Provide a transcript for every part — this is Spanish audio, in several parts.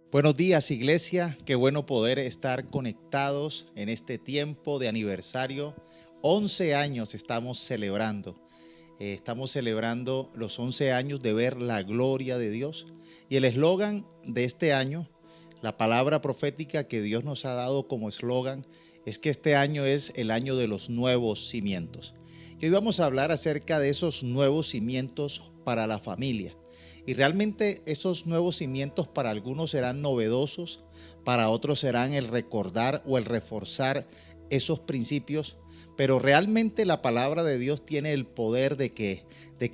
Buenos días, iglesia. Qué bueno poder estar conectados en este tiempo de aniversario. 11 años estamos celebrando. Estamos celebrando los 11 años de ver la gloria de Dios. Y el eslogan de este año, la palabra profética que Dios nos ha dado como eslogan, es que este año es el año de los nuevos cimientos. Y hoy vamos a hablar acerca de esos nuevos cimientos para la familia. Y realmente esos nuevos cimientos para algunos serán novedosos, para otros serán el recordar o el reforzar esos principios, pero realmente la palabra de Dios tiene el poder de que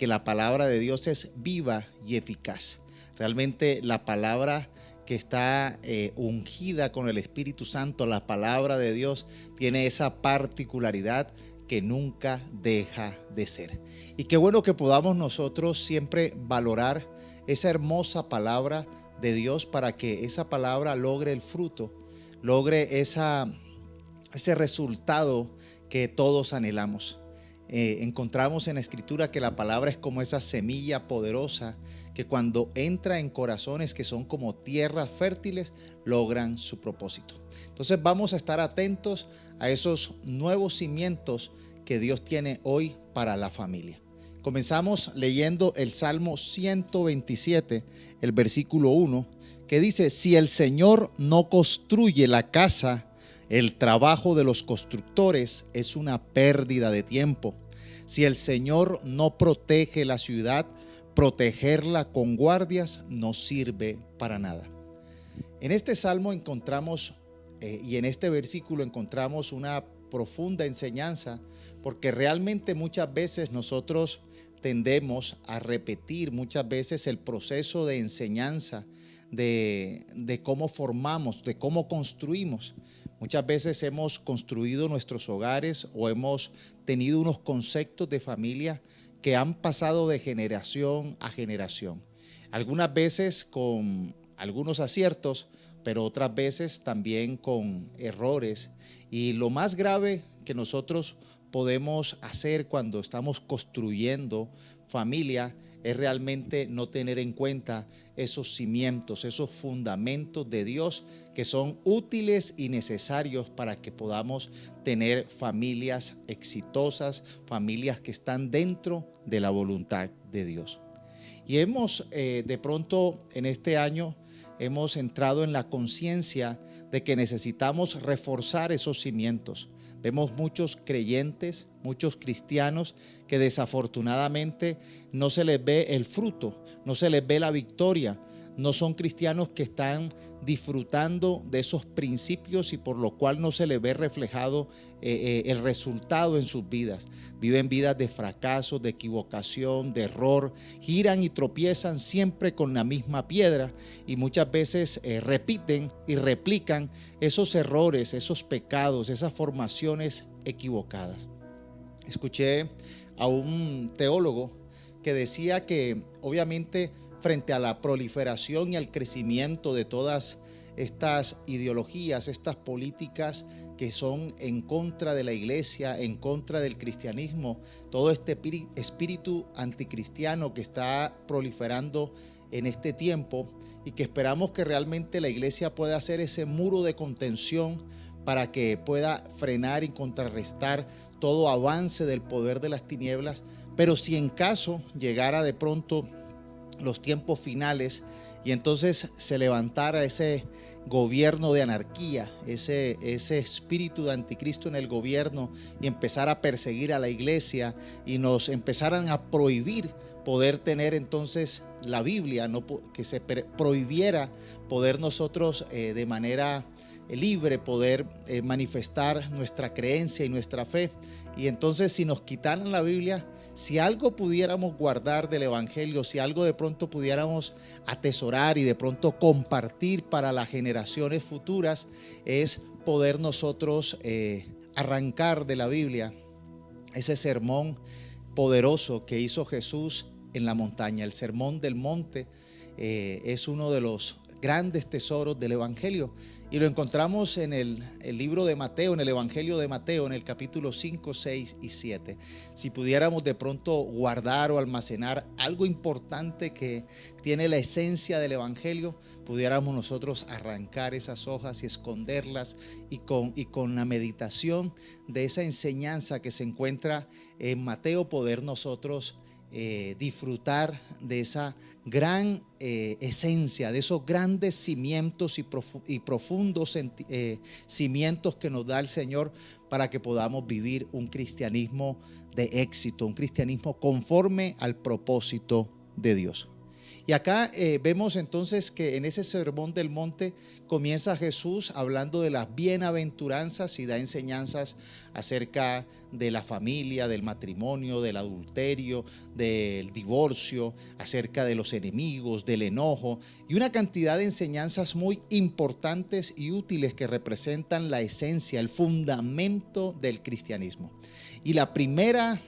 la palabra de Dios es viva y eficaz. Realmente la palabra que está ungida con el Espíritu Santo, la palabra de Dios, tiene esa particularidad que nunca deja de ser. Y qué bueno que podamos nosotros siempre valorar esa hermosa palabra de Dios para que esa palabra logre el fruto, logre ese resultado que todos anhelamos. Encontramos en la Escritura que la palabra es como esa semilla poderosa que cuando entra en corazones que son como tierras fértiles, logran su propósito. Entonces vamos a estar atentos a esos nuevos cimientos que Dios tiene hoy para la familia. Comenzamos leyendo el Salmo 127, el versículo 1, que dice: si el Señor no construye la casa, el trabajo de los constructores es una pérdida de tiempo. Si el Señor no protege la ciudad, protegerla con guardias no sirve para nada. En este salmo encontramos y en este versículo encontramos una profunda enseñanza, porque realmente muchas veces nosotros tendemos a repetir muchas veces el proceso de enseñanza de cómo formamos, de cómo construimos. Muchas veces hemos construido nuestros hogares o hemos tenido unos conceptos de familia que han pasado de generación a generación. Algunas veces con algunos aciertos, pero otras veces también con errores. Y lo más grave que nosotros podemos hacer cuando estamos construyendo familia es realmente no tener en cuenta esos cimientos, esos fundamentos de Dios que son útiles y necesarios para que podamos tener familias exitosas, familias que están dentro de la voluntad de Dios. Y hemos de pronto en este año hemos entrado en la conciencia de que necesitamos reforzar esos cimientos. Vemos muchos creyentes, muchos cristianos que desafortunadamente no se les ve el fruto, no se les ve la victoria. No son cristianos que están disfrutando de esos principios y por lo cual no se les ve reflejado el resultado en sus vidas. Viven vidas de fracaso, de equivocación, de error, giran y tropiezan siempre con la misma piedra y muchas veces repiten y replican esos errores, esos pecados, esas formaciones equivocadas. Escuché a un teólogo que decía que obviamente frente a la proliferación y al crecimiento de todas estas ideologías, estas políticas que son en contra de la iglesia, en contra del cristianismo, todo este espíritu anticristiano que está proliferando en este tiempo y que esperamos que realmente la iglesia pueda hacer ese muro de contención para que pueda frenar y contrarrestar todo avance del poder de las tinieblas. Pero si en caso llegara de pronto los tiempos finales y entonces se levantara ese gobierno de anarquía, ese espíritu de anticristo en el gobierno y empezara a perseguir a la iglesia y nos empezaran a prohibir poder tener entonces la Biblia, no, que se prohibiera poder nosotros de manera libre poder manifestar nuestra creencia y nuestra fe. Y entonces si nos quitaran la Biblia, si algo pudiéramos guardar del Evangelio, si algo de pronto pudiéramos atesorar y de pronto compartir para las generaciones futuras, es poder nosotros arrancar de la Biblia ese sermón poderoso que hizo Jesús en la montaña. El sermón del monte es uno de los grandes tesoros del Evangelio. Y lo encontramos en el libro de Mateo, en el Evangelio de Mateo, en el capítulo 5, 6 y 7. Si pudiéramos de pronto guardar o almacenar algo importante que tiene la esencia del Evangelio, pudiéramos nosotros arrancar esas hojas y esconderlas, y con la meditación de esa enseñanza que se encuentra en Mateo, poder nosotros disfrutar de esa gran esencia, de esos grandes cimientos y profundos cimientos que nos da el Señor para que podamos vivir un cristianismo de éxito, un cristianismo conforme al propósito de Dios. Y acá vemos entonces que en ese sermón del monte comienza Jesús hablando de las bienaventuranzas y da enseñanzas acerca de la familia, del matrimonio, del adulterio, del divorcio, acerca de los enemigos, del enojo y una cantidad de enseñanzas muy importantes y útiles que representan la esencia, el fundamento del cristianismo. Y la primera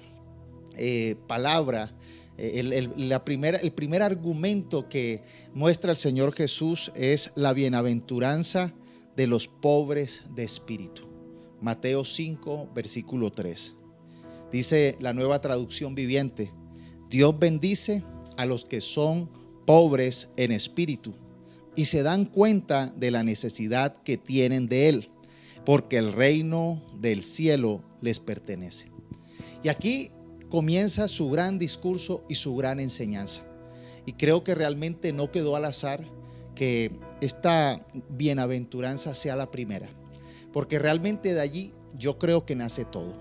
palabra, el primer argumento que muestra el Señor Jesús es la bienaventuranza de los pobres de espíritu. Mateo 5, versículo 3. Dice la Nueva Traducción Viviente: Dios bendice a los que son pobres en espíritu y se dan cuenta de la necesidad que tienen de Él, porque el reino del cielo les pertenece. Y aquí comienza su gran discurso y su gran enseñanza. Y creo que realmente no quedó al azar que esta bienaventuranza sea la primera, porque realmente de allí yo creo que nace todo.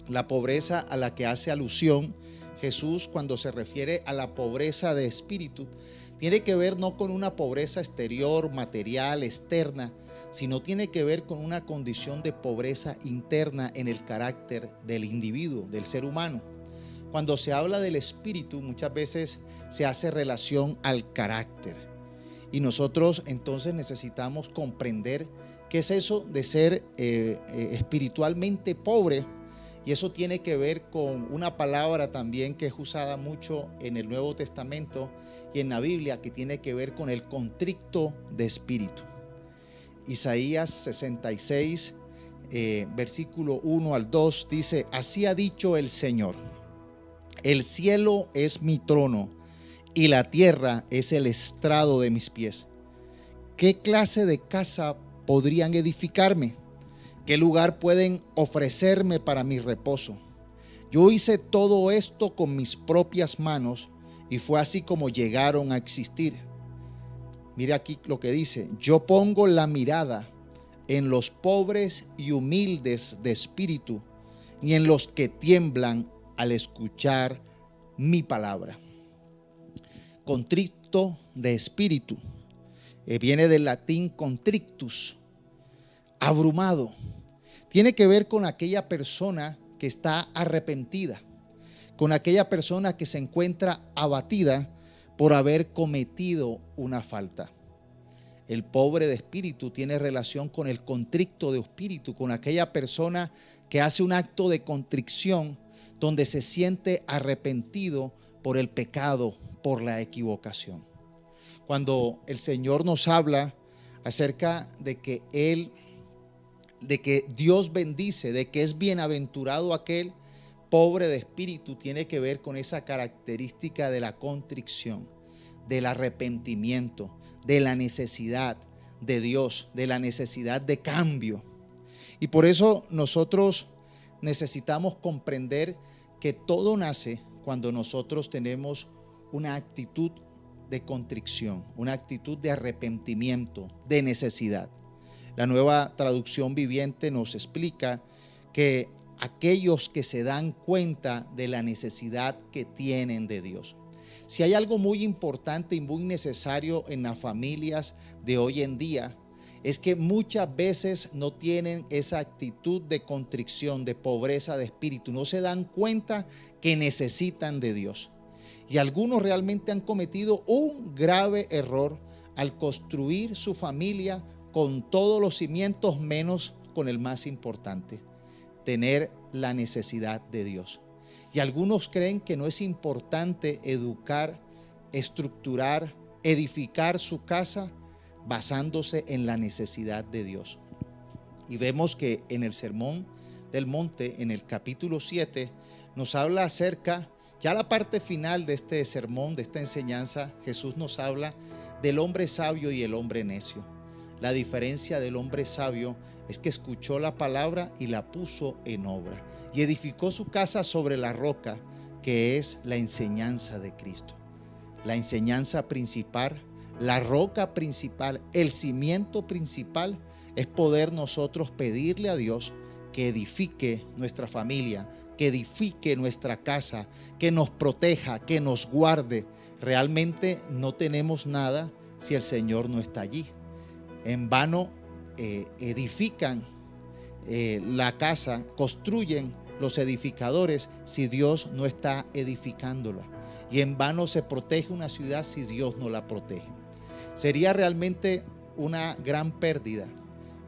La pobreza a la que hace alusión Jesús cuando se refiere a la pobreza de espíritu tiene que ver no con una pobreza exterior, material, externa, sino tiene que ver con una condición de pobreza interna en el carácter del individuo, del ser humano. Cuando se habla del espíritu, muchas veces se hace relación al carácter. Y nosotros entonces necesitamos comprender qué es eso de ser espiritualmente pobre. Y eso tiene que ver con una palabra también que es usada mucho en el Nuevo Testamento y en la Biblia, que tiene que ver con el contrito de espíritu. Isaías 66, versículo 1 al 2 dice: Así ha dicho el Señor: el cielo es mi trono y la tierra es el estrado de mis pies. ¿Qué clase de casa podrían edificarme? ¿Qué lugar pueden ofrecerme para mi reposo? Yo hice todo esto con mis propias manos y fue así como llegaron a existir. Mire aquí lo que dice: yo pongo la mirada en los pobres y humildes de espíritu y en los que tiemblan al escuchar mi palabra. Contrito de espíritu viene del latín contrictus, abrumado. Tiene que ver con aquella persona que está arrepentida, con aquella persona que se encuentra abatida por haber cometido una falta. El pobre de espíritu tiene relación con el contrito de espíritu, con aquella persona que hace un acto de contrición donde se siente arrepentido por el pecado, por la equivocación. Cuando el Señor nos habla acerca de que Dios bendice, de que es bienaventurado aquel pobre de espíritu, tiene que ver con esa característica de la contrición, del arrepentimiento, de la necesidad de Dios, de la necesidad de cambio. Y por eso nosotros necesitamos comprender que todo nace cuando nosotros tenemos una actitud de contrición, una actitud de arrepentimiento, de necesidad. La Nueva Traducción Viviente nos explica que aquellos que se dan cuenta de la necesidad que tienen de Dios. Si hay algo muy importante y muy necesario en las familias de hoy en día, es que muchas veces no tienen esa actitud de contrición, de pobreza de espíritu, no se dan cuenta que necesitan de Dios. Y algunos realmente han cometido un grave error al construir su familia con todos los cimientos menos con el más importante: tener la necesidad de Dios. Y algunos creen que no es importante educar, estructurar edificar su casa basándose en la necesidad de Dios. Y vemos que en el Sermón del Monte, en el capítulo 7, nos habla acerca, ya la parte final de este sermón, de esta enseñanza, Jesús nos habla del hombre sabio y el hombre necio. La diferencia del hombre sabio es que escuchó la palabra y la puso en obra y edificó su casa sobre la roca, que es la enseñanza de Cristo. La enseñanza principal, la roca principal, el cimiento principal es poder nosotros pedirle a Dios que edifique nuestra familia, que edifique nuestra casa, que nos proteja, que nos guarde. Realmente no tenemos nada si el Señor no está allí. En vano edifican la casa, construyen los edificadores si Dios no está edificándola. Y en vano se protege una ciudad si Dios no la protege. Sería realmente una gran pérdida,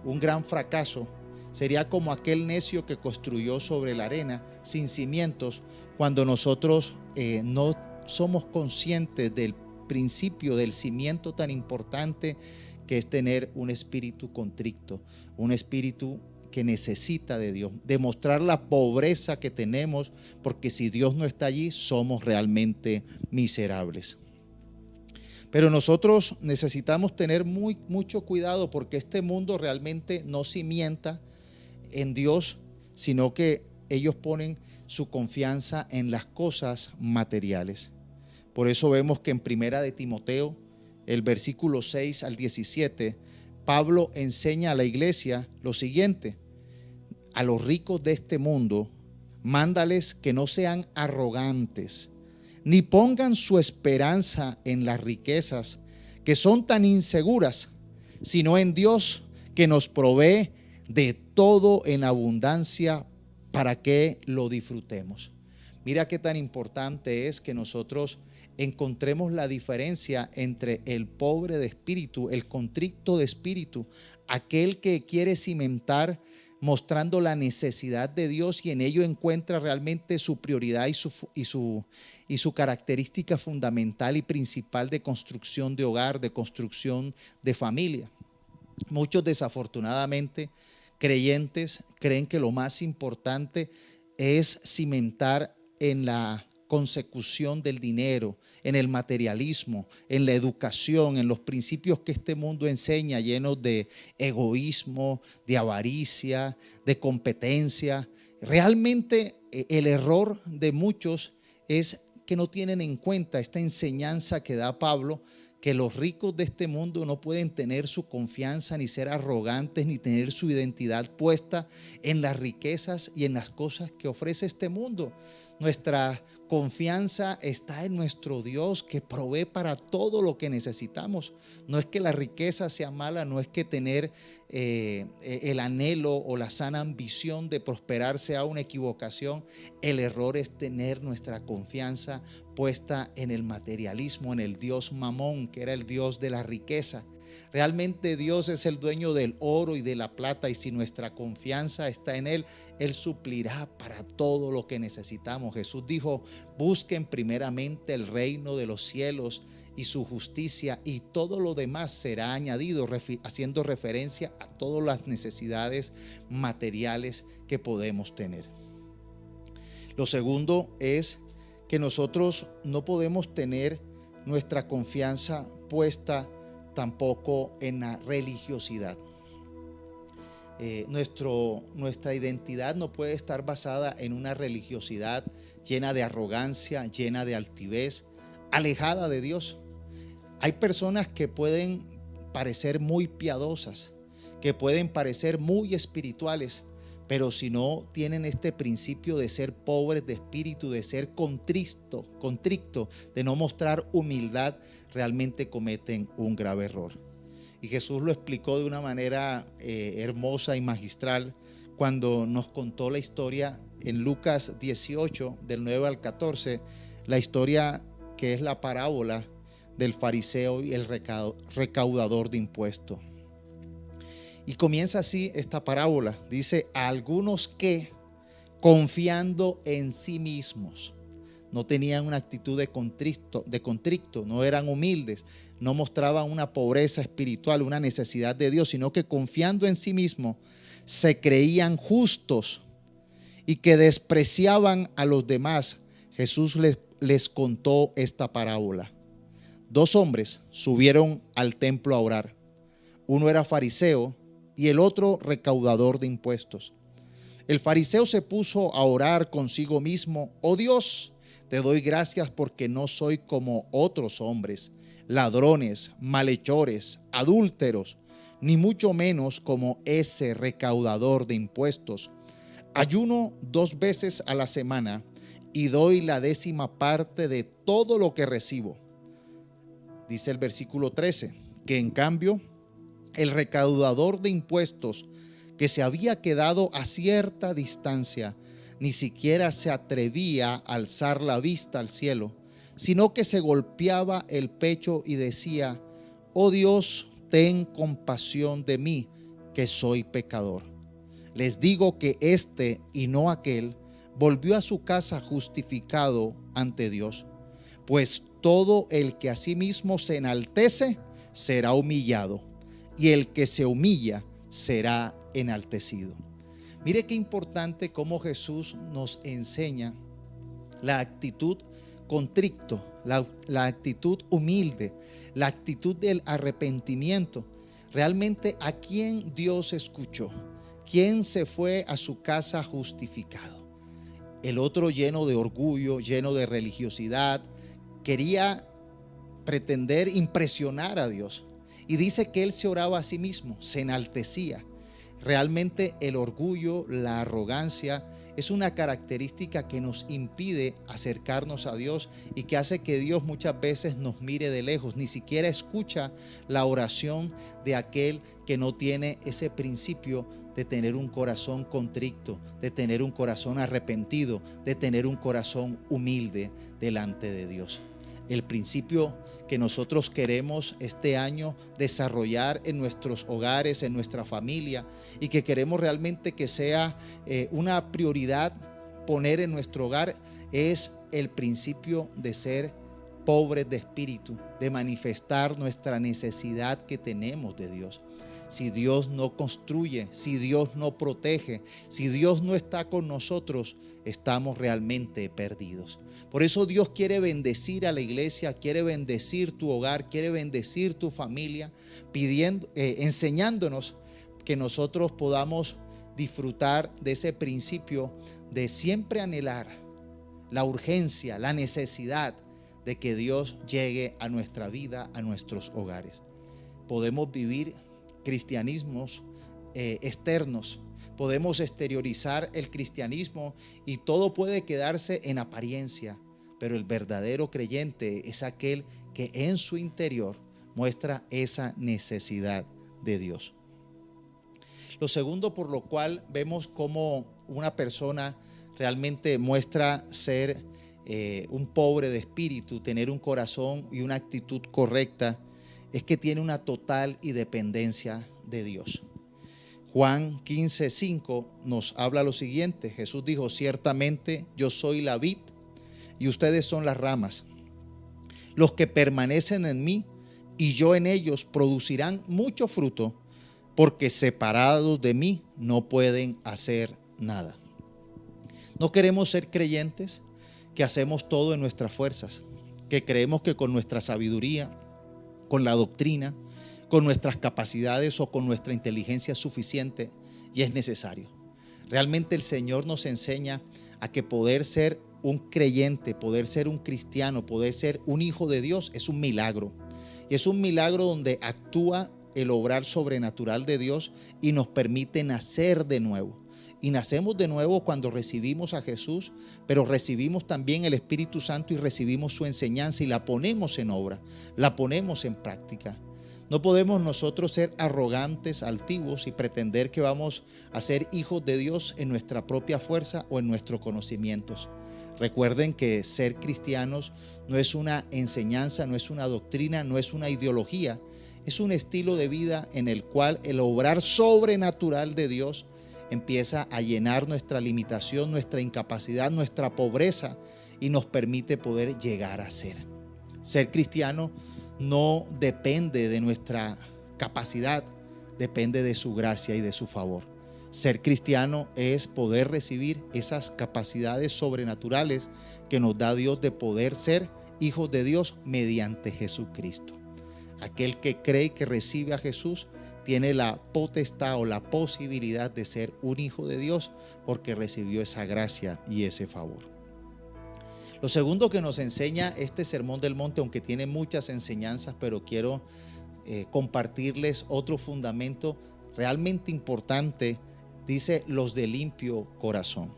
un gran fracaso. Sería como aquel necio que construyó sobre la arena sin cimientos, cuando nosotros no somos conscientes del principio, del cimiento tan importante que es tener un espíritu contrito, un espíritu que necesita de Dios, demostrar la pobreza que tenemos, porque si Dios no está allí, somos realmente miserables. Pero nosotros necesitamos tener mucho cuidado, porque este mundo realmente no cimienta en Dios, sino que ellos ponen su confianza en las cosas materiales. Por eso vemos que en Primera de Timoteo, el versículo 6 al 17, Pablo enseña a la iglesia lo siguiente: a los ricos de este mundo, mándales que no sean arrogantes, ni pongan su esperanza en las riquezas, que son tan inseguras, sino en Dios, que nos provee de todo en abundancia para que lo disfrutemos. Mira qué tan importante es que nosotros encontremos la diferencia entre el pobre de espíritu, el contrito de espíritu, aquel que quiere cimentar mostrando la necesidad de Dios y en ello encuentra realmente su prioridad y su característica fundamental y principal de construcción de hogar, de construcción de familia. Muchos, desafortunadamente, creyentes creen que lo más importante es cimentar en la consecución del dinero, en el materialismo, en la educación, en los principios que este mundo enseña, llenos de egoísmo, de avaricia, de competencia. Realmente el error de muchos es que no tienen en cuenta esta enseñanza que da Pablo, que los ricos de este mundo no pueden tener su confianza, ni ser arrogantes, ni tener su identidad puesta en las riquezas y en las cosas que ofrece este mundo. Nuestra confianza está en nuestro Dios, que provee para todo lo que necesitamos. No es que la riqueza sea mala, no es que tener el anhelo o la sana ambición de prosperar sea una equivocación. El error es tener nuestra confianza puesta en el materialismo, en el Dios Mamón, que era el Dios de la riqueza. Realmente Dios es el dueño del oro y de la plata, y si nuestra confianza está en Él, Él suplirá para todo lo que necesitamos. Jesús dijo: busquen primeramente el reino de los cielos y su justicia, y todo lo demás será añadido, haciendo referencia a todas las necesidades materiales que podemos tener. Lo segundo es que nosotros no podemos tener nuestra confianza puesta tampoco en la religiosidad. Nuestra identidad no puede estar basada en una religiosidad llena de arrogancia, llena de altivez, alejada de Dios. Hay personas que pueden parecer muy piadosas, que pueden parecer muy espirituales, pero si no tienen este principio de ser pobres de espíritu, de ser contrito, de no mostrar humildad, realmente cometen un grave error. Y Jesús lo explicó de una manera hermosa y magistral cuando nos contó la historia en Lucas 18, del 9 al 14, la historia que es la parábola del fariseo y el recaudador de impuestos. Y comienza así esta parábola. Dice: a algunos que, confiando en sí mismos, no tenían una actitud de contrito, no eran humildes, no mostraban una pobreza espiritual, una necesidad de Dios, sino que confiando en sí mismos se creían justos y que despreciaban a los demás. Jesús les contó esta parábola. 2 hombres subieron al templo a orar. Uno era fariseo y el otro recaudador de impuestos. El fariseo se puso a orar consigo mismo: oh Dios, te doy gracias porque no soy como otros hombres, ladrones, malhechores, adúlteros, ni mucho menos como ese recaudador de impuestos. Ayuno 2 veces a la semana y doy la 10ª parte de todo lo que recibo. Dice el versículo 13, que en cambio el recaudador de impuestos, que se había quedado a cierta distancia, ni siquiera se atrevía a alzar la vista al cielo, sino que se golpeaba el pecho y decía: oh Dios, ten compasión de mí, que soy pecador. Les digo que este y no aquel volvió a su casa justificado ante Dios, pues todo el que a sí mismo se enaltece será humillado, y el que se humilla será enaltecido. Mire qué importante cómo Jesús nos enseña la actitud contrito, la actitud humilde, la actitud del arrepentimiento. Realmente, ¿a quién Dios escuchó? ¿Quién se fue a su casa justificado? El otro, lleno de orgullo, lleno de religiosidad, quería pretender impresionar a Dios. Y dice que él se oraba a sí mismo, se enaltecía. Realmente el orgullo, la arrogancia es una característica que nos impide acercarnos a Dios y que hace que Dios muchas veces nos mire de lejos. Ni siquiera escucha la oración de aquel que no tiene ese principio de tener un corazón contrito, de tener un corazón arrepentido, de tener un corazón humilde delante de Dios. El principio que nosotros queremos este año desarrollar en nuestros hogares, en nuestra familia, y que queremos realmente que sea una prioridad poner en nuestro hogar, es el principio de ser pobres de espíritu, de manifestar nuestra necesidad que tenemos de Dios. Si Dios no construye, si Dios no protege, si Dios no está con nosotros, estamos realmente perdidos. Por eso Dios quiere bendecir a la iglesia, quiere bendecir tu hogar, quiere bendecir tu familia, enseñándonos que nosotros podamos disfrutar de ese principio de siempre anhelar la urgencia, la necesidad de que Dios llegue a nuestra vida, a nuestros hogares. Podemos vivir cristianismos externos, podemos exteriorizar el cristianismo y todo puede quedarse en apariencia, pero el verdadero creyente es aquel que en su interior muestra esa necesidad de Dios. Lo segundo por lo cual vemos cómo una persona realmente muestra ser un pobre de espíritu, tener un corazón y una actitud correcta, es que tiene una total dependencia de Dios. Juan 15:5 nos habla lo siguiente. Jesús dijo: ciertamente yo soy la vid y ustedes son las ramas. Los que permanecen en mí y yo en ellos producirán mucho fruto, porque separados de mí no pueden hacer nada. No queremos ser creyentes que hacemos todo en nuestras fuerzas, que creemos que con nuestra sabiduría, con la doctrina, con nuestras capacidades o con nuestra inteligencia es suficiente y es necesario. Realmente el Señor nos enseña a que poder ser un creyente, poder ser un cristiano, poder ser un hijo de Dios es un milagro. Y es un milagro donde actúa el obrar sobrenatural de Dios y nos permite nacer de nuevo. Y nacemos de nuevo cuando recibimos a Jesús, pero recibimos también el Espíritu Santo y recibimos su enseñanza y la ponemos en obra, la ponemos en práctica. No podemos nosotros ser arrogantes, altivos y pretender que vamos a ser hijos de Dios en nuestra propia fuerza o en nuestros conocimientos. Recuerden que ser cristianos no es una enseñanza, no es una doctrina, no es una ideología. Es un estilo de vida en el cual el obrar sobrenatural de Dios empieza a llenar nuestra limitación, nuestra incapacidad, nuestra pobreza y nos permite poder llegar a ser. Ser cristiano no depende de nuestra capacidad, depende de su gracia y de su favor. Ser cristiano es poder recibir esas capacidades sobrenaturales que nos da Dios de poder ser hijos de Dios mediante Jesucristo. Aquel que cree y que recibe a Jesús tiene la potestad o la posibilidad de ser un hijo de Dios porque recibió esa gracia y ese favor. Lo segundo que nos enseña este Sermón del Monte, aunque tiene muchas enseñanzas, pero quiero compartirles otro fundamento realmente importante, dice los de limpio corazón.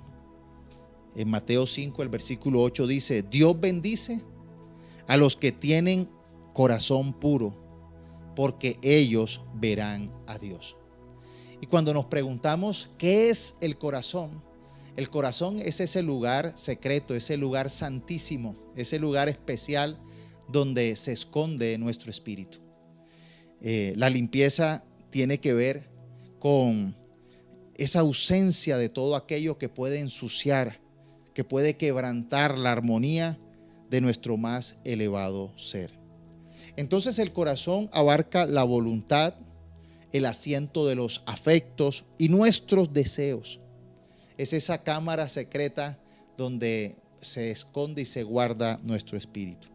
En Mateo 5, el versículo 8 dice: Dios bendice a los que tienen corazón puro, porque ellos verán a Dios. Y cuando nos preguntamos ¿qué es el corazón? El corazón es ese lugar secreto, ese lugar santísimo, ese lugar especial donde se esconde nuestro espíritu. La limpieza tiene que ver con esa ausencia de todo aquello que puede ensuciar, que puede quebrantar la armonía de nuestro más elevado ser. Entonces el corazón abarca la voluntad, el asiento de los afectos y nuestros deseos. Es esa cámara secreta donde se esconde y se guarda nuestro espíritu.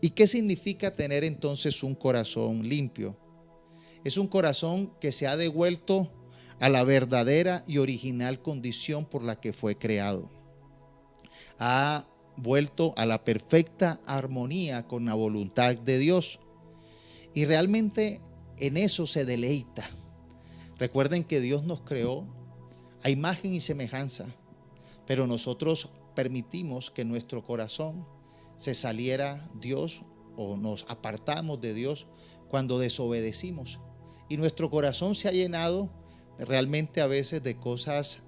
¿Y qué significa tener entonces un corazón limpio? Es un corazón que se ha devuelto a la verdadera y original condición por la que fue creado. Ha vuelto a la perfecta armonía con la voluntad de Dios. Y realmente en eso se deleita. Recuerden que Dios nos creó a imagen y semejanza, pero nosotros permitimos que nuestro corazón se saliera Dios o nos apartamos de Dios cuando desobedecimos. Y nuestro corazón se ha llenado realmente a veces de cosas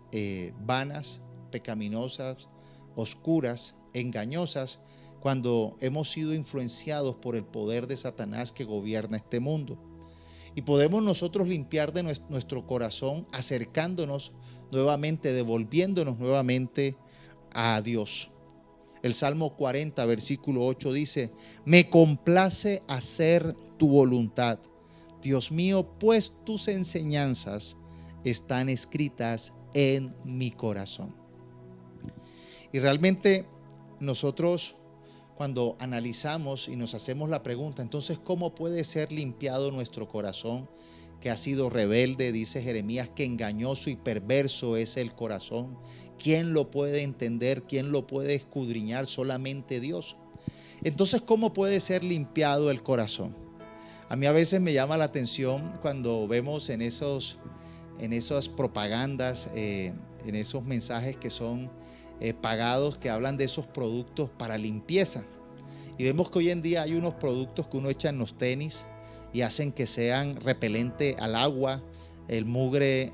vanas, pecaminosas, oscuras, engañosas, cuando hemos sido influenciados por el poder de Satanás que gobierna este mundo. Y podemos nosotros limpiar de nuestro corazón acercándonos nuevamente, devolviéndonos nuevamente a Dios. El Salmo 40, versículo 8 dice: Me complace hacer tu voluntad, Dios mío, pues tus enseñanzas están escritas en mi corazón. Y realmente nosotros, cuando analizamos y nos hacemos la pregunta, entonces, ¿cómo puede ser limpiado nuestro corazón que ha sido rebelde? Dice Jeremías que engañoso y perverso es el corazón. ¿Quién lo puede entender? ¿Quién lo puede escudriñar? Solamente Dios. Entonces, ¿cómo puede ser limpiado el corazón? A mí a veces me llama la atención cuando vemos en esas propagandas, en esos mensajes que son pagados, que hablan de esos productos para limpieza. Y vemos que hoy en día hay unos productos que uno echa en los tenis y hacen que sean repelente al agua, el mugre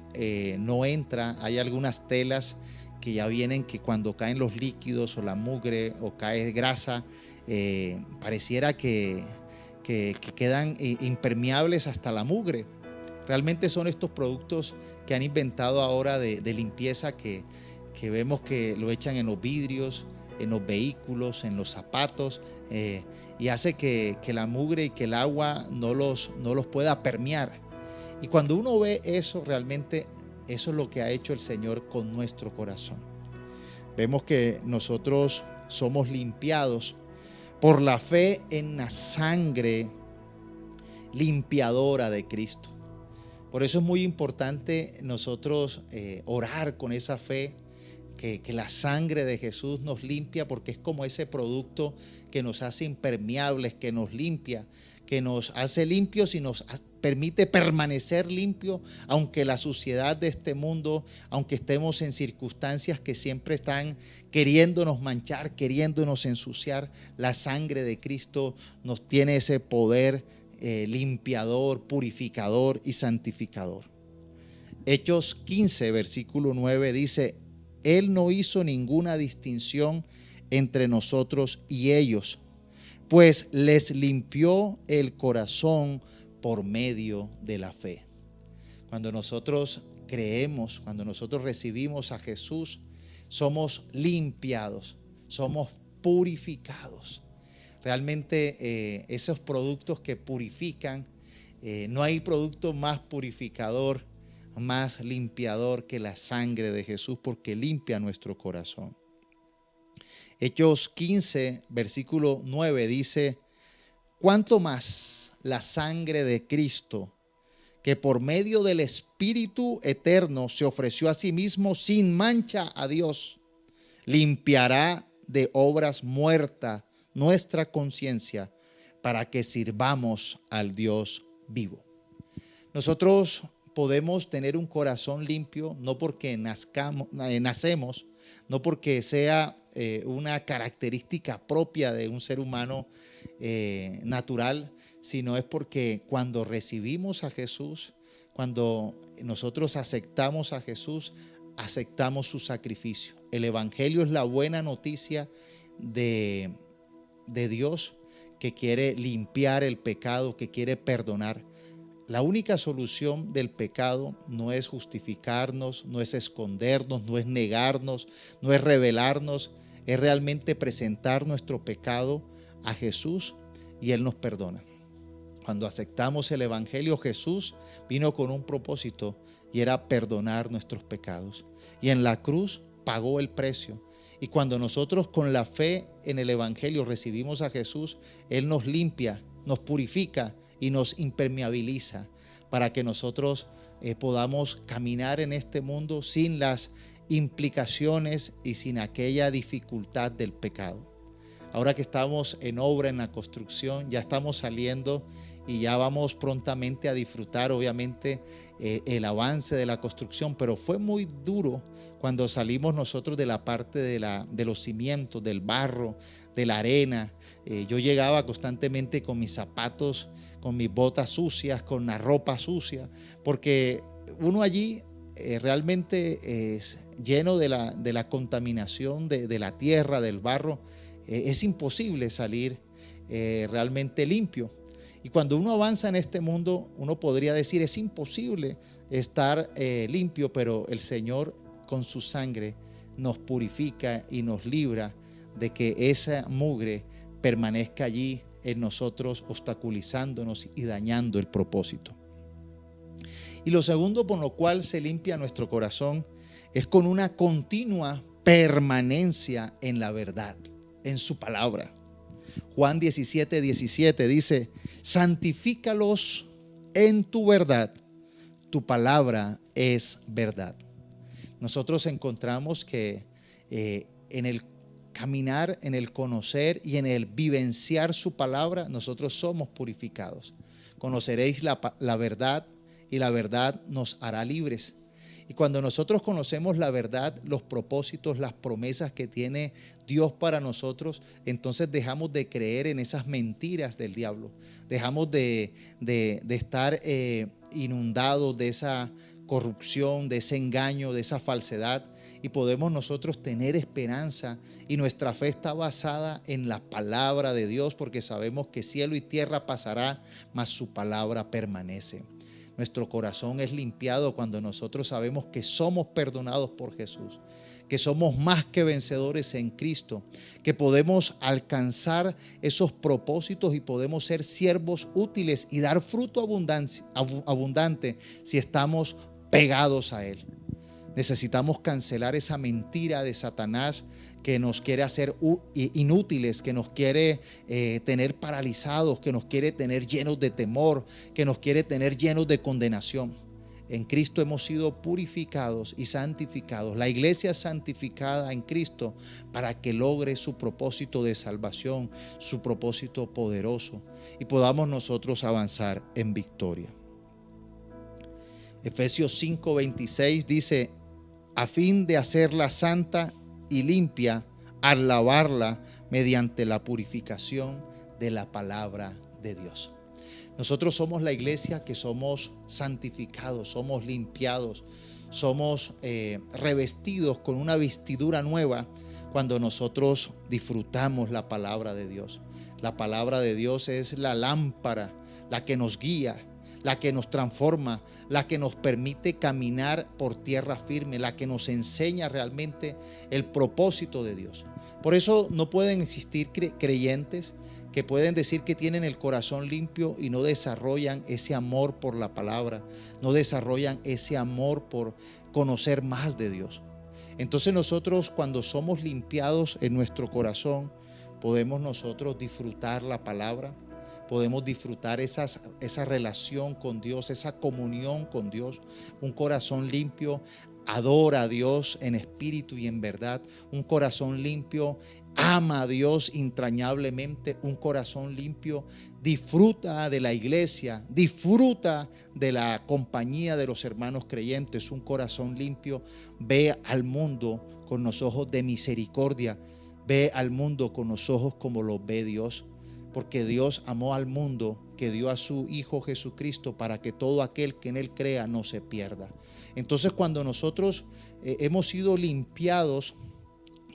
no entra. Hay algunas telas que ya vienen que cuando caen los líquidos o la mugre o cae grasa, pareciera que quedan impermeables hasta la mugre. Realmente son estos productos que han inventado ahora de limpieza que vemos que lo echan en los vidrios, en los vehículos, en los zapatos, y hace que la mugre y que el agua no los pueda permear. Y cuando uno ve eso, realmente eso es lo que ha hecho el Señor con nuestro corazón. Vemos que nosotros somos limpiados por la fe en la sangre limpiadora de Cristo. Por eso es muy importante nosotros orar con esa fe, que la sangre de Jesús nos limpia, porque es como ese producto que nos hace impermeables, que nos limpia, que nos hace limpios y nos permite permanecer limpios, aunque la suciedad de este mundo, aunque estemos en circunstancias que siempre están queriéndonos manchar, queriéndonos ensuciar, la sangre de Cristo nos tiene ese poder limpiador, purificador y santificador. Hechos 15, versículo 9 dice: Él no hizo ninguna distinción entre nosotros y ellos, pues les limpió el corazón por medio de la fe. Cuando nosotros creemos, cuando nosotros recibimos a Jesús, somos limpiados, somos purificados. Realmente esos productos que purifican, no hay producto más purificador, más limpiador que la sangre de Jesús, porque limpia nuestro corazón. Hechos 15, versículo 9 dice: ¿cuánto más la sangre de Cristo, que por medio del Espíritu eterno se ofreció a sí mismo sin mancha a Dios, limpiará de obras muertas nuestra conciencia para que sirvamos al Dios vivo? Nosotros podemos tener un corazón limpio no porque nacemos, no porque sea una característica propia de un ser humano natural, sino es porque cuando recibimos a Jesús, cuando nosotros aceptamos a Jesús, aceptamos su sacrificio. El Evangelio es la buena noticia de Dios, que quiere limpiar el pecado, que quiere perdonar. La única solución del pecado no es justificarnos, no es escondernos, no es negarnos, no es rebelarnos, es realmente presentar nuestro pecado a Jesús y Él nos perdona. Cuando aceptamos el Evangelio, Jesús vino con un propósito y era perdonar nuestros pecados. Y en la cruz pagó el precio. Y cuando nosotros con la fe en el Evangelio recibimos a Jesús, Él nos limpia, nos purifica y nos impermeabiliza para que nosotros podamos caminar en este mundo sin las implicaciones y sin aquella dificultad del pecado. Ahora que estamos en obra, en la construcción, ya estamos saliendo y ya vamos prontamente a disfrutar obviamente el avance de la construcción, pero fue muy duro cuando salimos nosotros de la parte de los cimientos, del barro, de la arena. Yo llegaba constantemente con mis zapatos, con mis botas sucias, con la ropa sucia, porque uno allí realmente es lleno de la contaminación de la tierra, del barro. Es imposible salir realmente limpio. Y cuando uno avanza en este mundo, uno podría decir, es imposible estar limpio, pero el Señor con su sangre nos purifica y nos libra de que esa mugre permanezca allí en nosotros, obstaculizándonos y dañando el propósito. Y lo segundo por lo cual se limpia nuestro corazón es con una continua permanencia en la verdad, en su palabra. Juan 17:17 dice: santifícalos en tu verdad, tu palabra es verdad. Nosotros encontramos que en el caminar, en el conocer y en el vivenciar su palabra, nosotros somos purificados. Conoceréis la verdad y la verdad nos hará libres. Y cuando nosotros conocemos la verdad, los propósitos, las promesas que tiene Dios para nosotros, entonces dejamos de creer en esas mentiras del diablo. Dejamos de estar inundados de esa corrupción, de ese engaño, de esa falsedad, y podemos nosotros tener esperanza, y nuestra fe está basada en la palabra de Dios, porque sabemos que cielo y tierra pasará, mas su palabra permanece. Nuestro corazón es limpiado cuando nosotros sabemos que somos perdonados por Jesús, que somos más que vencedores en Cristo, que podemos alcanzar esos propósitos y podemos ser siervos útiles y dar fruto abundante si estamos pegados a Él. Necesitamos cancelar esa mentira de Satanás que nos quiere hacer inútiles, que nos quiere tener paralizados, que nos quiere tener llenos de temor, que nos quiere tener llenos de condenación. En Cristo hemos sido purificados y santificados. La iglesia es santificada en Cristo para que logre su propósito de salvación, su propósito poderoso, y podamos nosotros avanzar en victoria. Efesios 5:26 dice: a fin de hacerla santa y limpia al lavarla mediante la purificación de la palabra de Dios. Nosotros somos la iglesia que somos santificados, somos limpiados, somos revestidos con una vestidura nueva cuando nosotros disfrutamos la palabra de Dios. La palabra de Dios es la lámpara, la que nos guía, la que nos transforma, la que nos permite caminar por tierra firme, la que nos enseña realmente el propósito de Dios. Por eso no pueden existir creyentes que pueden decir que tienen el corazón limpio y no desarrollan ese amor por la palabra, no desarrollan ese amor por conocer más de Dios. Entonces nosotros, cuando somos limpiados en nuestro corazón, podemos nosotros disfrutar la palabra, podemos disfrutar esa relación con Dios, esa comunión con Dios. Un corazón limpio adora a Dios en espíritu y en verdad. Un corazón limpio ama a Dios entrañablemente. Un corazón limpio disfruta de la iglesia, disfruta de la compañía de los hermanos creyentes. Un corazón limpio ve al mundo con los ojos de misericordia, ve al mundo con los ojos como lo ve Dios, porque Dios amó al mundo, que dio a su Hijo Jesucristo para que todo aquel que en Él crea no se pierda. Entonces, cuando nosotros hemos sido limpiados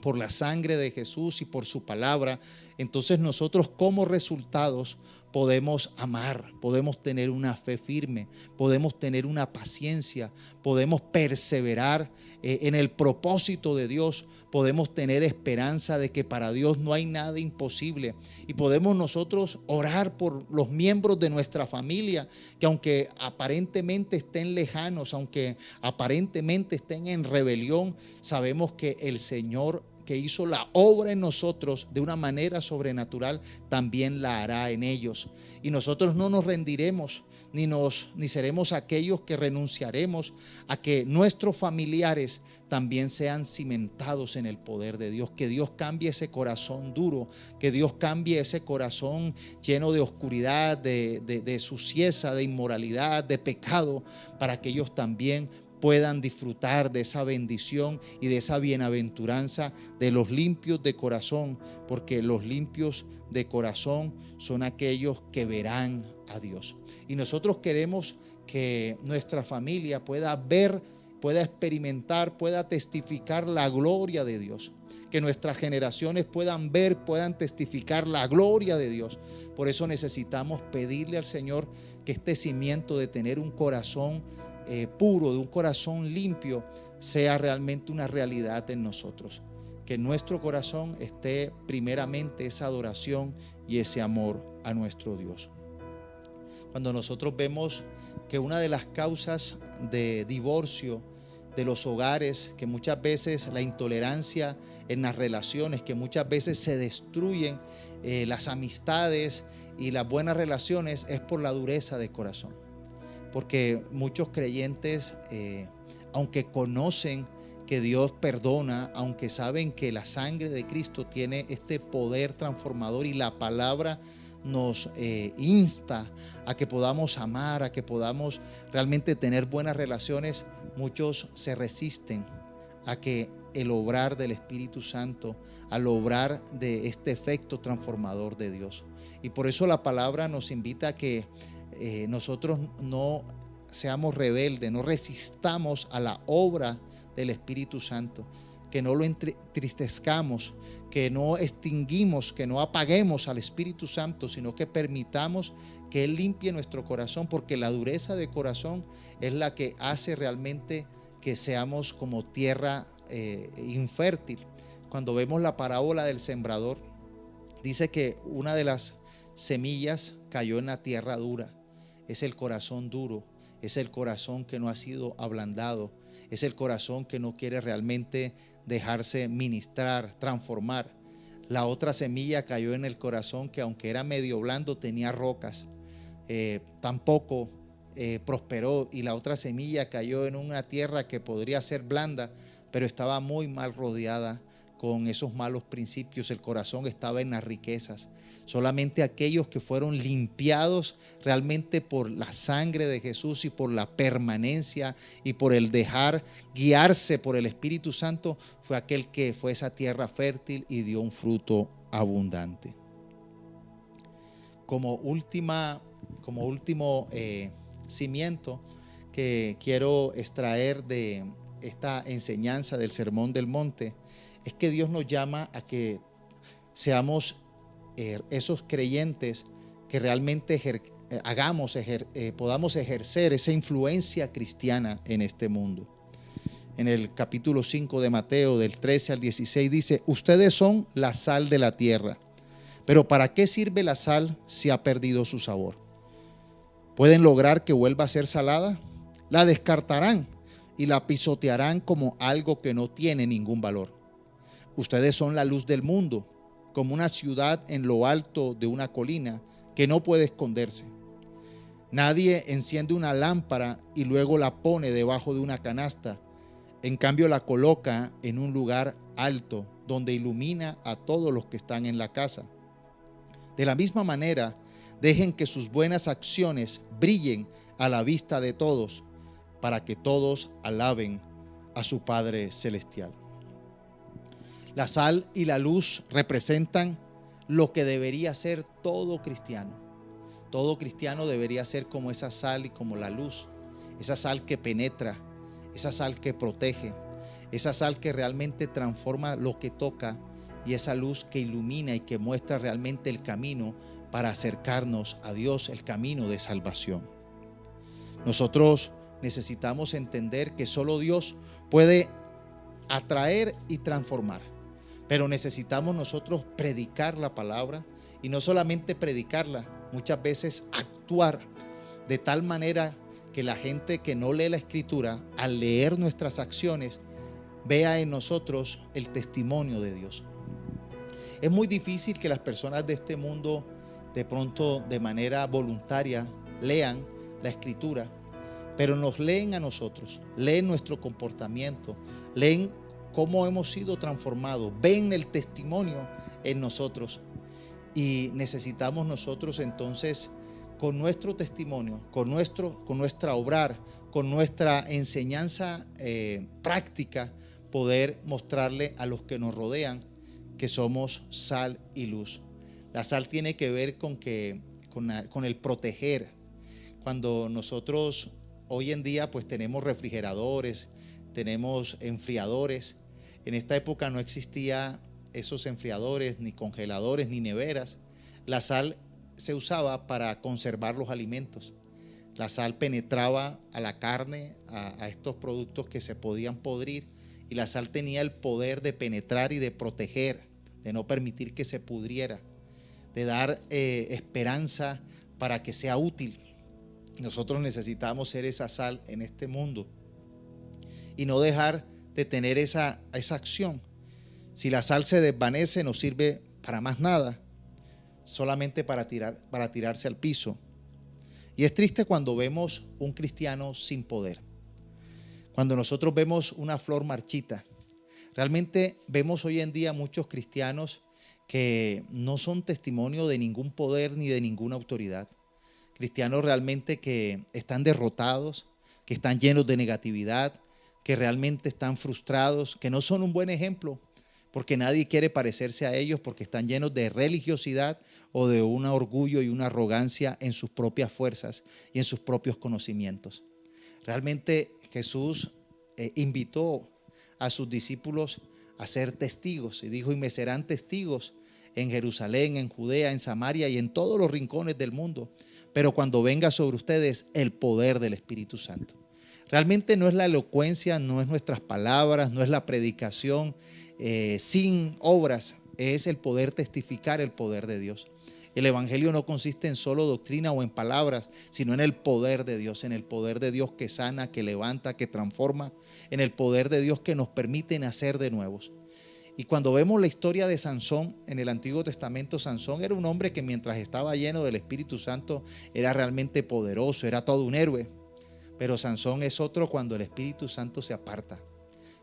por la sangre de Jesús y por su palabra, entonces nosotros como resultados podemos amar, podemos tener una fe firme, podemos tener una paciencia, podemos perseverar en el propósito de Dios, podemos tener esperanza de que para Dios no hay nada imposible, y podemos nosotros orar por los miembros de nuestra familia que, aunque aparentemente estén lejanos, aunque aparentemente estén en rebelión, sabemos que el Señor que hizo la obra en nosotros de una manera sobrenatural, también la hará en ellos. Y nosotros no nos rendiremos, ni seremos aquellos que renunciaremos a que nuestros familiares también sean cimentados en el poder de Dios. Que Dios cambie ese corazón duro, que Dios cambie ese corazón lleno de oscuridad, de suciedad, de inmoralidad, de pecado, para que ellos también puedan disfrutar de esa bendición y de esa bienaventuranza de los limpios de corazón, porque los limpios de corazón son aquellos que verán a Dios. Y nosotros queremos que nuestra familia pueda ver, pueda experimentar, pueda testificar la gloria de Dios. Que nuestras generaciones puedan ver, puedan testificar la gloria de Dios. Por eso necesitamos pedirle al Señor que este cimiento de tener un corazón puro, de un corazón limpio, sea realmente una realidad en nosotros. Que en nuestro corazón esté primeramente esa adoración y ese amor a nuestro Dios. Cuando nosotros vemos que una de las causas de divorcio de los hogares, que muchas veces la intolerancia en las relaciones, que muchas veces se destruyen las amistades y las buenas relaciones, es por la dureza de corazón. Porque muchos creyentes, aunque conocen que Dios perdona, aunque saben que la sangre de Cristo tiene este poder transformador y la palabra nos insta a que podamos amar, a que podamos realmente tener buenas relaciones, muchos se resisten a que el obrar del Espíritu Santo, al obrar de este efecto transformador de Dios. Y por eso la palabra nos invita a que nosotros no seamos rebeldes, no resistamos a la obra del Espíritu Santo, que no lo entristezcamos, que no extinguimos, que no apaguemos al Espíritu Santo, sino que permitamos que Él limpie nuestro corazón, porque la dureza de corazón es la que hace realmente que seamos como tierra infértil. Cuando vemos la parábola del sembrador, dice que una de las semillas cayó en la tierra dura. Es el corazón duro, es el corazón que no ha sido ablandado, es el corazón que no quiere realmente dejarse ministrar, transformar. La otra semilla cayó en el corazón que, aunque era medio blando, tenía rocas, tampoco prosperó. Y la otra semilla cayó en una tierra que podría ser blanda, pero estaba muy mal rodeada con esos malos principios. El corazón estaba en las riquezas. Solamente aquellos que fueron limpiados realmente por la sangre de Jesús y por la permanencia y por el dejar guiarse por el Espíritu Santo, fue aquel que fue esa tierra fértil y dio un fruto abundante. Como último cimiento que quiero extraer de esta enseñanza del Sermón del Monte, es que Dios nos llama a que seamos esos creyentes que realmente podamos ejercer esa influencia cristiana en este mundo. En el capítulo 5 de Mateo, del 13 al 16, dice: ustedes son la sal de la tierra, pero ¿para qué sirve la sal si ha perdido su sabor? ¿Pueden lograr que vuelva a ser salada? La descartarán y la pisotearán como algo que no tiene ningún valor. Ustedes son la luz del mundo, como una ciudad en lo alto de una colina que no puede esconderse. Nadie enciende una lámpara y luego la pone debajo de una canasta. En cambio, la coloca en un lugar alto donde ilumina a todos los que están en la casa. De la misma manera, dejen que sus buenas acciones brillen a la vista de todos, para que todos alaben a su Padre Celestial. La sal y la luz representan lo que debería ser todo cristiano. Todo cristiano debería ser como esa sal y como la luz. Esa sal que penetra, esa sal que protege, esa sal que realmente transforma lo que toca, y esa luz que ilumina y que muestra realmente el camino para acercarnos a Dios, el camino de salvación. Nosotros necesitamos entender que solo Dios puede atraer y transformar, pero necesitamos nosotros predicar la palabra, y no solamente predicarla, muchas veces actuar de tal manera que la gente que no lee la Escritura, al leer nuestras acciones, vea en nosotros el testimonio de Dios. Es muy difícil que las personas de este mundo de pronto de manera voluntaria lean la Escritura, pero nos leen a nosotros, leen nuestro comportamiento, leen cómo hemos sido transformados, ven el testimonio en nosotros, y necesitamos nosotros entonces, con nuestro testimonio, con nuestra obrar, con nuestra enseñanza práctica, poder mostrarle a los que nos rodean que somos sal y luz. La sal tiene que ver con el proteger. Cuando nosotros hoy en día pues tenemos refrigeradores, tenemos enfriadores, en esta época no existía esos enfriadores, ni congeladores, ni neveras. La sal se usaba para conservar los alimentos. La sal penetraba a la carne, a estos productos que se podían podrir, y la sal tenía el poder de penetrar y de proteger, de no permitir que se pudriera, de dar esperanza para que sea útil. Nosotros necesitamos ser esa sal en este mundo y no dejar de tener esa acción. Si la sal se desvanece, no sirve para más nada, solamente para tirarse al piso. Y es triste cuando vemos un cristiano sin poder, cuando nosotros vemos una flor marchita. Realmente vemos hoy en día muchos cristianos que no son testimonio de ningún poder ni de ninguna autoridad. Cristianos realmente que están derrotados, que están llenos de negatividad, que realmente están frustrados, que no son un buen ejemplo, porque nadie quiere parecerse a ellos, porque están llenos de religiosidad o de un orgullo y una arrogancia en sus propias fuerzas y en sus propios conocimientos. Realmente Jesús invitó a sus discípulos a ser testigos, y dijo: y me serán testigos en Jerusalén, en Judea, en Samaria y en todos los rincones del mundo, pero cuando venga sobre ustedes el poder del Espíritu Santo. Realmente no es la elocuencia, no es nuestras palabras, no es la predicación sin obras, es el poder testificar el poder de Dios. El evangelio no consiste en solo doctrina o en palabras, sino en el poder de Dios, en el poder de Dios que sana, que levanta, que transforma, en el poder de Dios que nos permite nacer de nuevos. Y cuando vemos la historia de Sansón en el Antiguo Testamento, Sansón era un hombre que mientras estaba lleno del Espíritu Santo era realmente poderoso, era todo un héroe. Pero Sansón es otro cuando el Espíritu Santo se aparta.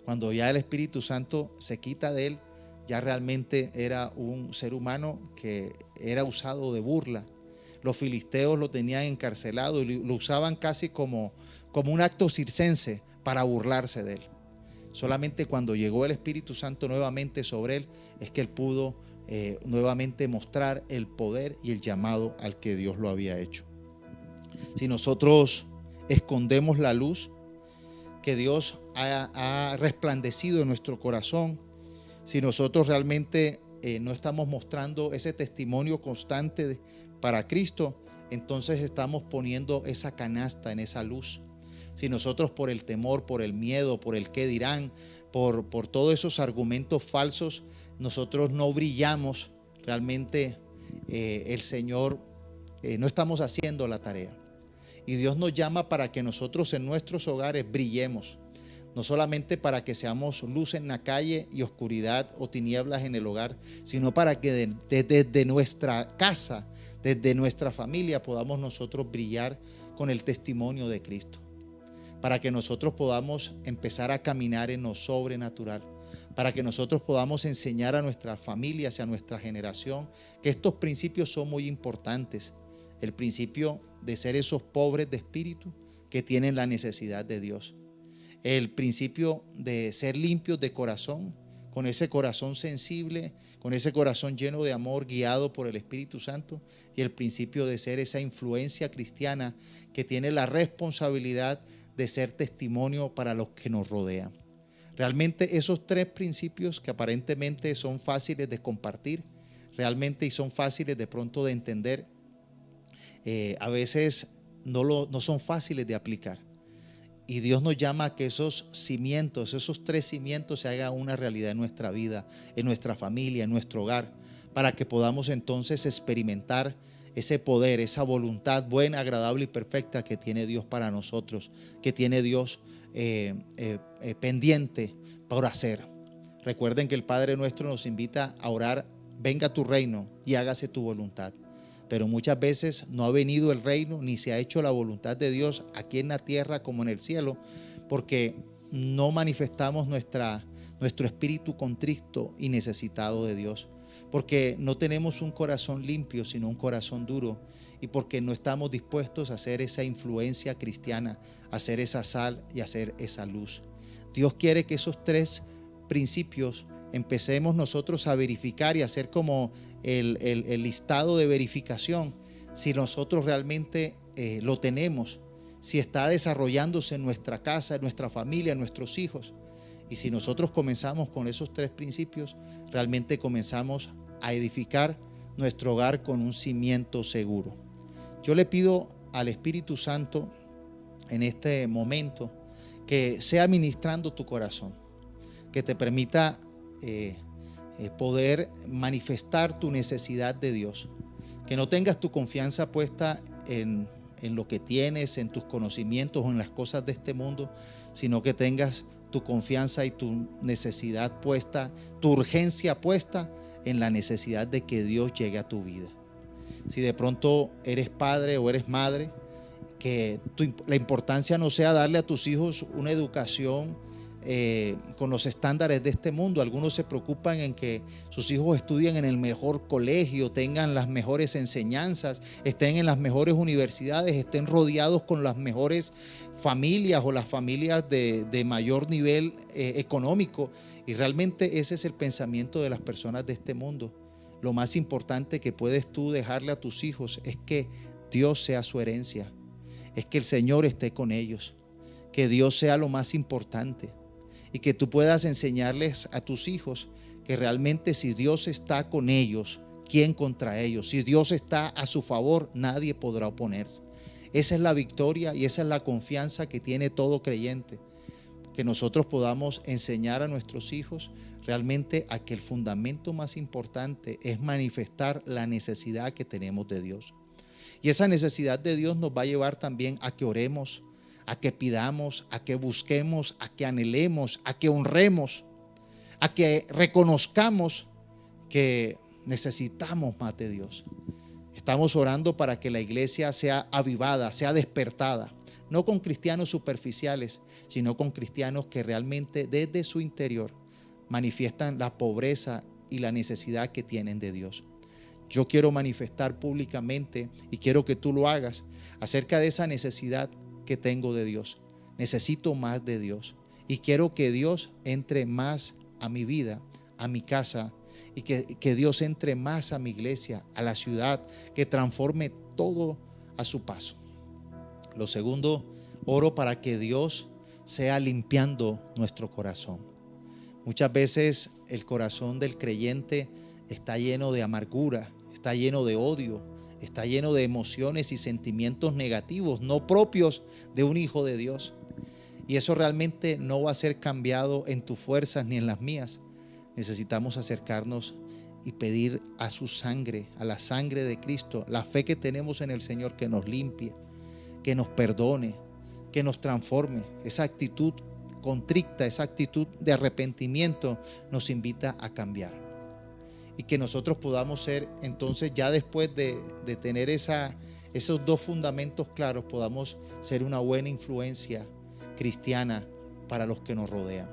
Cuando ya el Espíritu Santo se quita de él, ya realmente era un ser humano que era usado de burla. Los filisteos lo tenían encarcelado y lo usaban casi como un acto circense para burlarse de él. Solamente cuando llegó el Espíritu Santo nuevamente sobre él es que él pudo nuevamente mostrar el poder y el llamado al que Dios lo había hecho. Si nosotros escondemos la luz que Dios ha resplandecido en nuestro corazón, si nosotros realmente no estamos mostrando ese testimonio constante para Cristo, entonces estamos poniendo esa canasta en esa luz. Si nosotros por el temor, por el miedo, por el qué dirán, por todos esos argumentos falsos, nosotros no brillamos, realmente el Señor no estamos haciendo la tarea. Y Dios nos llama para que nosotros en nuestros hogares brillemos, no solamente para que seamos luz en la calle y oscuridad o tinieblas en el hogar, sino para que desde nuestra casa, desde nuestra familia podamos nosotros brillar con el testimonio de Cristo, para que nosotros podamos empezar a caminar en lo sobrenatural, para que nosotros podamos enseñar a nuestras familias y a nuestra generación que estos principios son muy importantes. El principio de ser esos pobres de espíritu que tienen la necesidad de Dios. El principio de ser limpios de corazón, con ese corazón sensible, con ese corazón lleno de amor, guiado por el Espíritu Santo. Y el principio de ser esa influencia cristiana que tiene la responsabilidad de ser testimonio para los que nos rodean. Realmente esos tres principios que aparentemente son fáciles de compartir, realmente y son fáciles de pronto de entender, a veces no son fáciles de aplicar. Y Dios nos llama a que esos cimientos, esos tres cimientos se hagan una realidad en nuestra vida, en nuestra familia, en nuestro hogar, para que podamos entonces experimentar ese poder, esa voluntad buena, agradable y perfecta que tiene Dios para nosotros, que tiene Dios pendiente por hacer. Recuerden que el Padre nuestro nos invita a orar: venga tu reino y hágase tu voluntad. Pero muchas veces no ha venido el reino ni se ha hecho la voluntad de Dios aquí en la tierra como en el cielo, porque no manifestamos nuestro espíritu contrito y necesitado de Dios, porque no tenemos un corazón limpio sino un corazón duro, y porque no estamos dispuestos a hacer esa influencia cristiana, a hacer esa sal y a hacer esa luz. Dios quiere que esos tres principios empecemos nosotros a verificar y hacer como el listado de verificación, si nosotros realmente lo tenemos, si está desarrollándose en nuestra casa, en nuestra familia, en nuestros hijos. Y si nosotros comenzamos con esos tres principios, realmente comenzamos a edificar nuestro hogar con un cimiento seguro. Yo le pido al Espíritu Santo en este momento que sea ministrando tu corazón, que te permita poder manifestar tu necesidad de Dios, que no tengas tu confianza puesta en lo que tienes, en tus conocimientos o en las cosas de este mundo, sino que tengas tu confianza y tu necesidad puesta, tu urgencia puesta en la necesidad de que Dios llegue a tu vida. Si de pronto eres padre o eres madre, que la importancia no sea darle a tus hijos una educación con los estándares de este mundo. Algunos se preocupan en que sus hijos estudien en el mejor colegio, tengan las mejores enseñanzas, estén en las mejores universidades, estén rodeados con las mejores familias o las familias de mayor nivel económico. Y realmente ese es el pensamiento de las personas de este mundo. Lo más importante que puedes tú dejarle a tus hijos es que Dios sea su herencia, es que el Señor esté con ellos, que Dios sea lo más importante. Y que tú puedas enseñarles a tus hijos que realmente si Dios está con ellos, ¿quién contra ellos? Si Dios está a su favor, nadie podrá oponerse. Esa es la victoria y esa es la confianza que tiene todo creyente. Que nosotros podamos enseñar a nuestros hijos realmente a que el fundamento más importante es manifestar la necesidad que tenemos de Dios. Y esa necesidad de Dios nos va a llevar también a que oremos, a que pidamos, a que busquemos, a que anhelemos, a que honremos, a que reconozcamos que necesitamos más de Dios. Estamos orando para que la iglesia sea avivada, sea despertada, no con cristianos superficiales, sino con cristianos que realmente desde su interior manifiestan la pobreza y la necesidad que tienen de Dios. Yo quiero manifestar públicamente, y quiero que tú lo hagas, acerca de esa necesidad que tengo de Dios. Necesito más de Dios y quiero que Dios entre más a mi vida, a mi casa, y que Dios entre más a mi iglesia, a la ciudad, que transforme todo a su paso. Lo segundo, oro para que Dios sea limpiando nuestro corazón. Muchas veces el corazón del creyente está lleno de amargura, está lleno de odio, está lleno de emociones y sentimientos negativos, no propios de un hijo de Dios. Y eso realmente no va a ser cambiado en tus fuerzas ni en las mías. Necesitamos acercarnos y pedir a su sangre, a la sangre de Cristo, la fe que tenemos en el Señor, que nos limpie, que nos perdone, que nos transforme. Esa actitud contrita, esa actitud de arrepentimiento nos invita a cambiar. Y que nosotros podamos ser, entonces, ya después de tener esos dos fundamentos claros, podamos ser una buena influencia cristiana para los que nos rodean.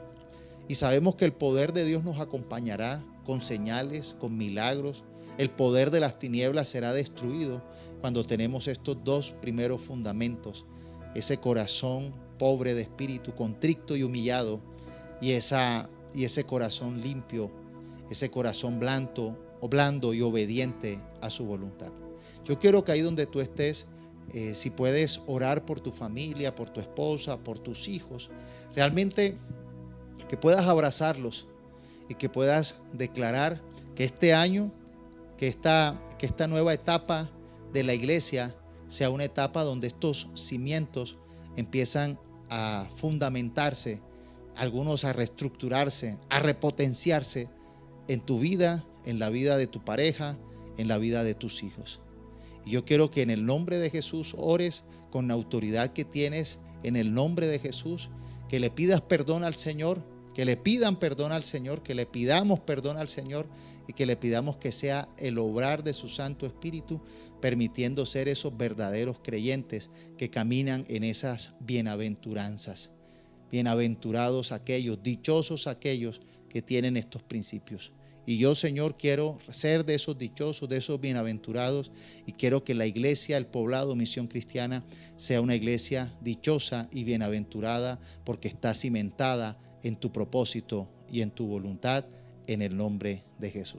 Y sabemos que el poder de Dios nos acompañará con señales, con milagros. El poder de las tinieblas será destruido cuando tenemos estos dos primeros fundamentos. Ese corazón pobre de espíritu, contrito y humillado, y ese corazón limpio, ese corazón blando y obediente a su voluntad. Yo quiero que ahí donde tú estés, si puedes orar por tu familia, por tu esposa, por tus hijos, realmente que puedas abrazarlos y que puedas declarar que este año, que esta nueva etapa de la iglesia sea una etapa donde estos cimientos empiezan a fundamentarse, algunos a reestructurarse, a repotenciarse en tu vida, en la vida de tu pareja, en la vida de tus hijos. Y yo quiero que en el nombre de Jesús ores con la autoridad que tienes, en el nombre de Jesús, que le pidas perdón al Señor, que le pidan perdón al Señor, que le pidamos perdón al Señor y que le pidamos que sea el obrar de su Santo Espíritu, permitiendo ser esos verdaderos creyentes que caminan en esas bienaventuranzas. Bienaventurados aquellos, dichosos aquellos que tienen estos principios. Y yo, Señor, quiero ser de esos dichosos, de esos bienaventurados, y quiero que la iglesia, el poblado Misión Cristiana, sea una iglesia dichosa y bienaventurada porque está cimentada en tu propósito y en tu voluntad, en el nombre de Jesús.